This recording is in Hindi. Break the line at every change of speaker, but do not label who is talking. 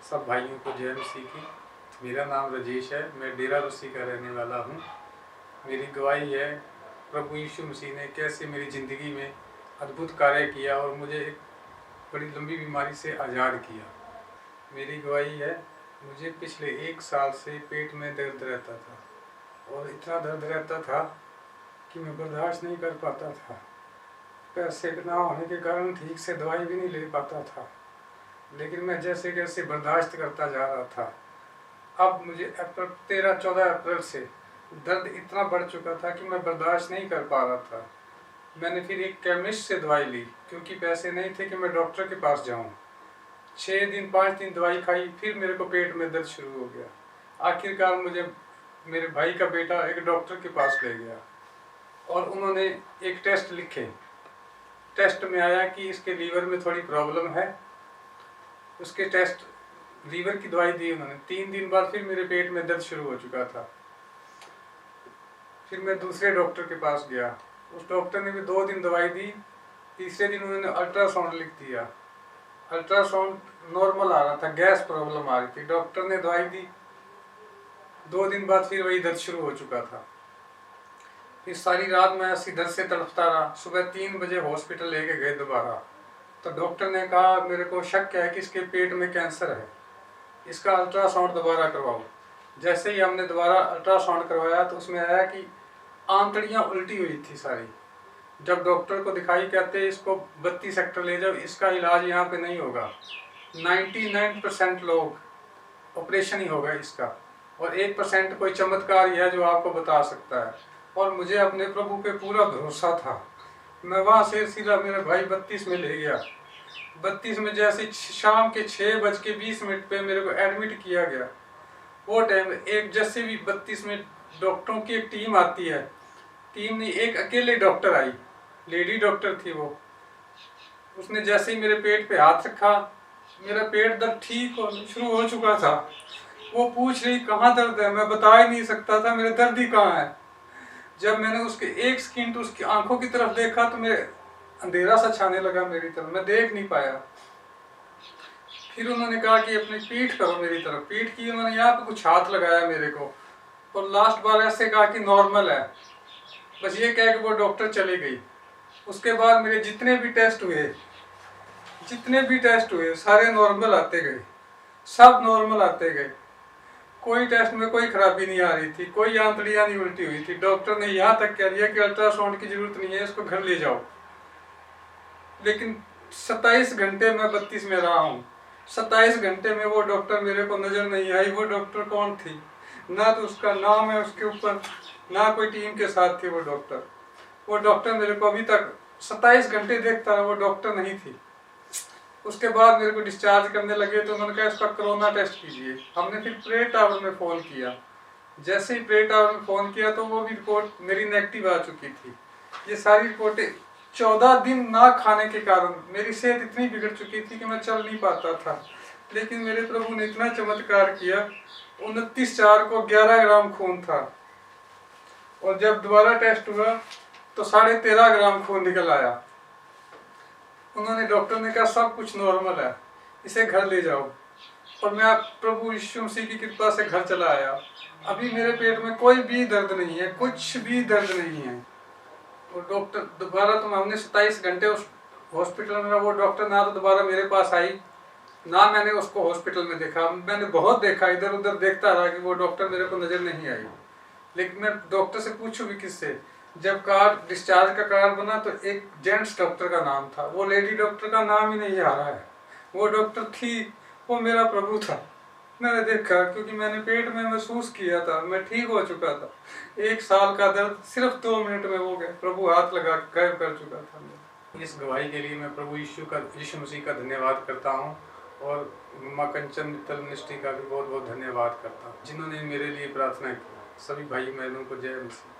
सब भाइयों को जय मसीह की। मेरा नाम राजेश है, मैं डेरा रूसी का रहने वाला हूँ। मेरी गवाही है प्रभु यीशु मसीह ने कैसे मेरी ज़िंदगी में अद्भुत कार्य किया और मुझे एक बड़ी लंबी बीमारी से आज़ाद किया। मेरी गवाही है, मुझे पिछले 1 साल से पेट में दर्द रहता था और इतना दर्द रहता था कि मैं बर्दाश्त नहीं कर पाता था। पैसे ना होने के कारण ठीक से दवाई भी नहीं ले पाता था, लेकिन मैं जैसे कैसे बर्दाश्त करता जा रहा था। अब मुझे 14 अप्रैल से दर्द इतना बढ़ चुका था कि मैं बर्दाश्त नहीं कर पा रहा था। मैंने फिर एक केमिस्ट से दवाई ली, क्योंकि पैसे नहीं थे कि मैं डॉक्टर के पास जाऊं। 5 दिन दवाई खाई, फिर मेरे को पेट में दर्द शुरू हो गया। आखिरकार मुझे मेरे भाई का बेटा एक डॉक्टर के पास ले गया और उन्होंने एक टेस्ट लिखे। टेस्ट में आया कि इसके लीवर में थोड़ी प्रॉब्लम है। उसके टेस्ट लीवर की दवाई दी उन्होंने। 3 दिन बाद फिर मेरे पेट में दर्द शुरू हो चुका था। फिर मैं दूसरे डॉक्टर के पास गया। उस डॉक्टर ने भी 2 दिन दवाई दी। तीसरे दिन उन्होंने अल्ट्रासाउंड लिख दिया। अल्ट्रासाउंड नॉर्मल आ रहा था, गैस प्रॉब्लम आ रही थी। डॉक्टर ने दवाई दी। 2 दिन बाद फिर वही दर्द शुरू हो चुका था। फिर सारी रात मैं ऐसी दर्द से तड़पता रहा। सुबह 3 बजे हॉस्पिटल लेके गए दोबारा, तो डॉक्टर ने कहा मेरे को शक है कि इसके पेट में कैंसर है, इसका अल्ट्रासाउंड दोबारा करवाओ। जैसे ही हमने दोबारा अल्ट्रासाउंड करवाया तो उसमें आया कि आंतड़ियाँ उल्टी हुई थी सारी। जब डॉक्टर को दिखाई, कहते इसको 32 सेक्टर ले जाओ, इसका इलाज यहाँ पे नहीं होगा। 99% लोग ऑपरेशन ही होगा इसका, और 1% कोई चमत्कार ही है जो आपको बता सकता है। और मुझे अपने प्रभु पे पूरा भरोसा था। मैं वहाँ से सीधा मेरे भाई 32 में ले गया। 32 में जैसे शाम के 6:20 पे मेरे को एडमिट किया गया। वो टाइम एक जैसे भी 32 में डॉक्टरों की एक टीम आती है, टीम नहीं, एक अकेले डॉक्टर आई, लेडी डॉक्टर थी वो। उसने जैसे ही मेरे पेट पे हाथ रखा, मेरा पेट दर्द ठीक हो शुरू हो चुका था। वो पूछ रही कहाँ दर्द है, मैं बता ही नहीं सकता था मेरे दर्द ही कहाँ है। जब मैंने उसके एक सेकंड उसकी आंखों की तरफ देखा तो मेरे अंधेरा सा छाने लगा मेरी तरफ, मैं देख नहीं पाया। फिर उन्होंने कहा कि अपनी पीठ करो मेरी तरफ। पीठ की, उन्होंने यहाँ पे कुछ हाथ लगाया मेरे को और लास्ट बार ऐसे कहा कि नॉर्मल है। बस ये कह के वो डॉक्टर चली गई। उसके बाद मेरे जितने भी टेस्ट हुए सारे नॉर्मल आते गए, सब नॉर्मल आते गए। कोई टेस्ट में कोई खराबी नहीं आ रही थी, कोई आंतड़ियाँ नहीं उल्टी हुई थी। डॉक्टर ने यहाँ तक कह दिया कि अल्ट्रासाउंड की जरूरत नहीं है, इसको घर ले जाओ। लेकिन 27 घंटे मैं 32 में रहा हूँ। 27 घंटे में वो डॉक्टर मेरे को नजर नहीं आई। वो डॉक्टर कौन थी, ना तो उसका नाम है उसके ऊपर, ना कोई टीम के साथ थी वो डॉक्टर। वो डॉक्टर मेरे को अभी तक 27 घंटे देखता रहा, वो डॉक्टर नहीं थी। उसके बाद मेरे को डिस्चार्ज करने लगे तो उन्होंने कहा इसका कोरोना टेस्ट कीजिए। हमने फिर प्रे टावर में फ़ोन किया। जैसे ही प्रे टावर में फ़ोन किया तो वो भी रिपोर्ट मेरी नेगेटिव आ चुकी थी। ये सारी रिपोर्टें 14 दिन ना खाने के कारण मेरी सेहत इतनी बिगड़ चुकी थी कि मैं चल नहीं पाता था। लेकिन मेरे प्रभु ने इतना चमत्कार किया। 29/4 को 11 ग्राम खून था, और जब दोबारा टेस्ट हुआ तो 13.5 ग्राम खून निकल आया। उन्होंने, डॉक्टर ने कहा सब कुछ नॉर्मल है, इसे घर ले जाओ। और मैं प्रभु यीशु मसीह की कृपा से घर चला आया। अभी मेरे पेट में कोई भी दर्द नहीं है, कुछ भी दर्द नहीं है। और डॉक्टर दोबारा, तो हमने 27 घंटे उस हॉस्पिटल में, वो डॉक्टर ना तो दोबारा मेरे पास आई, ना मैंने उसको हॉस्पिटल में देखा। मैंने बहुत देखा, इधर उधर देखता रहा कि वो डॉक्टर मेरे को नज़र नहीं आई। लेकिन मैं डॉक्टर से पूछूं भी किससे। जब कार्ड, डिस्चार्ज का कार्ड बना तो एक जेंट्स डॉक्टर का नाम था, वो लेडी डॉक्टर का नाम ही नहीं आ रहा है। वो डॉक्टर थी, वो मेरा प्रभु था। मैंने देखा, क्योंकि मैंने पेट में महसूस किया था, मैं ठीक हो चुका था। 1 साल का दर्द सिर्फ 2 मिनट में हो गया। प्रभु हाथ लगा गायब कर चुका था। इस गवाही के लिए मैं प्रभु यीशु मसीह का धन्यवाद करता हूँ, और माँ कंचन मित्तल मिनिस्ट्री का भी बहुत बहुत धन्यवाद करता हूँ, जिन्होंने मेरे लिए प्रार्थना की। सभी भाई बहनों को जय मसीह।